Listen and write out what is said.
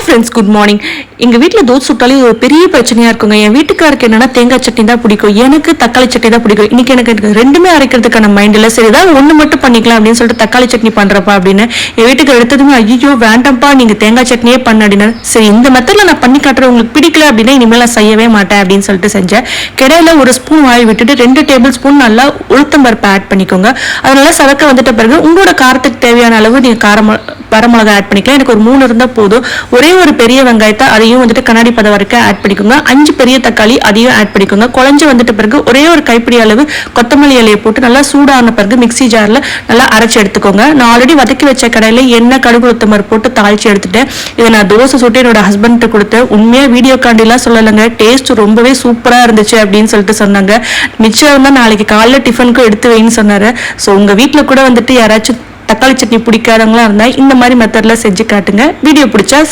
Friends, good morning. எங்கள் வீட்டில் தோசை சுட்டாலே ஒரு பெரிய பிரச்சனையாக இருக்குங்க. என் வீட்டுக்காருக்கு என்னன்னா தேங்காய் சட்னி தான் பிடிக்கும், எனக்கு தக்காளி சட்னி தான் பிடிக்கும். இன்னைக்கு எனக்கு ரெண்டுமே அரைக்கிறதுக்கான மைண்ட் இல்லை. சரி, ஏதாவது ஒன்று மட்டும் பண்ணிக்கலாம் அப்படின்னு சொல்லிட்டு தக்காளி சட்னி பண்ணுறப்பா அப்படின்னு என் வீட்டுக்கு எடுத்ததுமே ஐயோ வேண்டாம்ப்பா நீங்கள் தேங்காய் சட்னியே பண்ண அப்படின்னா, சரி இந்த மெத்தடில் நான் பண்ணி காட்டுறேன், உங்களுக்கு பிடிக்கல அப்படின்னா இனிமேல் நான் செய்யவே மாட்டேன் அப்படின்னு சொல்லிட்டு செஞ்சேன். கடையில் ஒரு ஸ்பூன் ஆயில் விட்டுட்டு 2 டேபிள் ஸ்பூன் நல்லா உளுத்தம் பருப்பு ஆட் பண்ணிக்கோங்க. அதனால சதக்க வந்துட்ட பிறகு உங்களோட காரத்துக்கு தேவையான அளவு நீங்கள் வரமிளகா ஆட் பண்ணிக்கலாம். எனக்கு ஒரு 3 இருந்தால் போதும். ஒரே ஒரு பெரிய வெங்காயத்தை அதையும் வந்துட்டு கண்ணாடி பதம் வரைக்கும் ஆட் பண்ணிக்கோங்க. 5 பெரிய தக்காளி அதையும் ஆட் பண்ணிக்கோங்க. குழஞ்சு வந்துட்ட பிறகு ஒரே ஒரு கைப்பிடி அளவு கொத்தமல்லி இலையை போட்டு நல்லா சூடான பிறகு மிக்ஸி ஜாரில் நல்லா அரைச்சி எடுத்துக்கோங்க. நான் ஆல்ரெடி வதக்கி வச்ச கடையில் எண்ணெய் கடுகு உளுத்தம்பருப்பு போட்டு தாளிச்சு எடுத்துட்டேன். இதை நான் தோசை சுட்டு என்னோட ஹஸ்பண்ட்டு கொடுத்தேன். உண்மையாக வீடியோ காண்டிலாம் சொல்லலைங்க, டேஸ்ட் ரொம்பவே சூப்பராக இருந்துச்சு அப்படின்னு சொல்லிட்டு சொன்னாங்க. மிச்சம் தான் நாளைக்கு காலைல டிஃபனுக்கும் எடுத்து வைன்னு சொன்னார். ஸோ உங்கள் வீட்டில் கூட வந்துட்டு யாராச்சும் தக்காளி சட்னி பிடிக்காதவங்களா இருந்தால் இந்த மாதிரி மெத்தடில் செஞ்சு காட்டுங்க. வீடியோ பிடிச்சா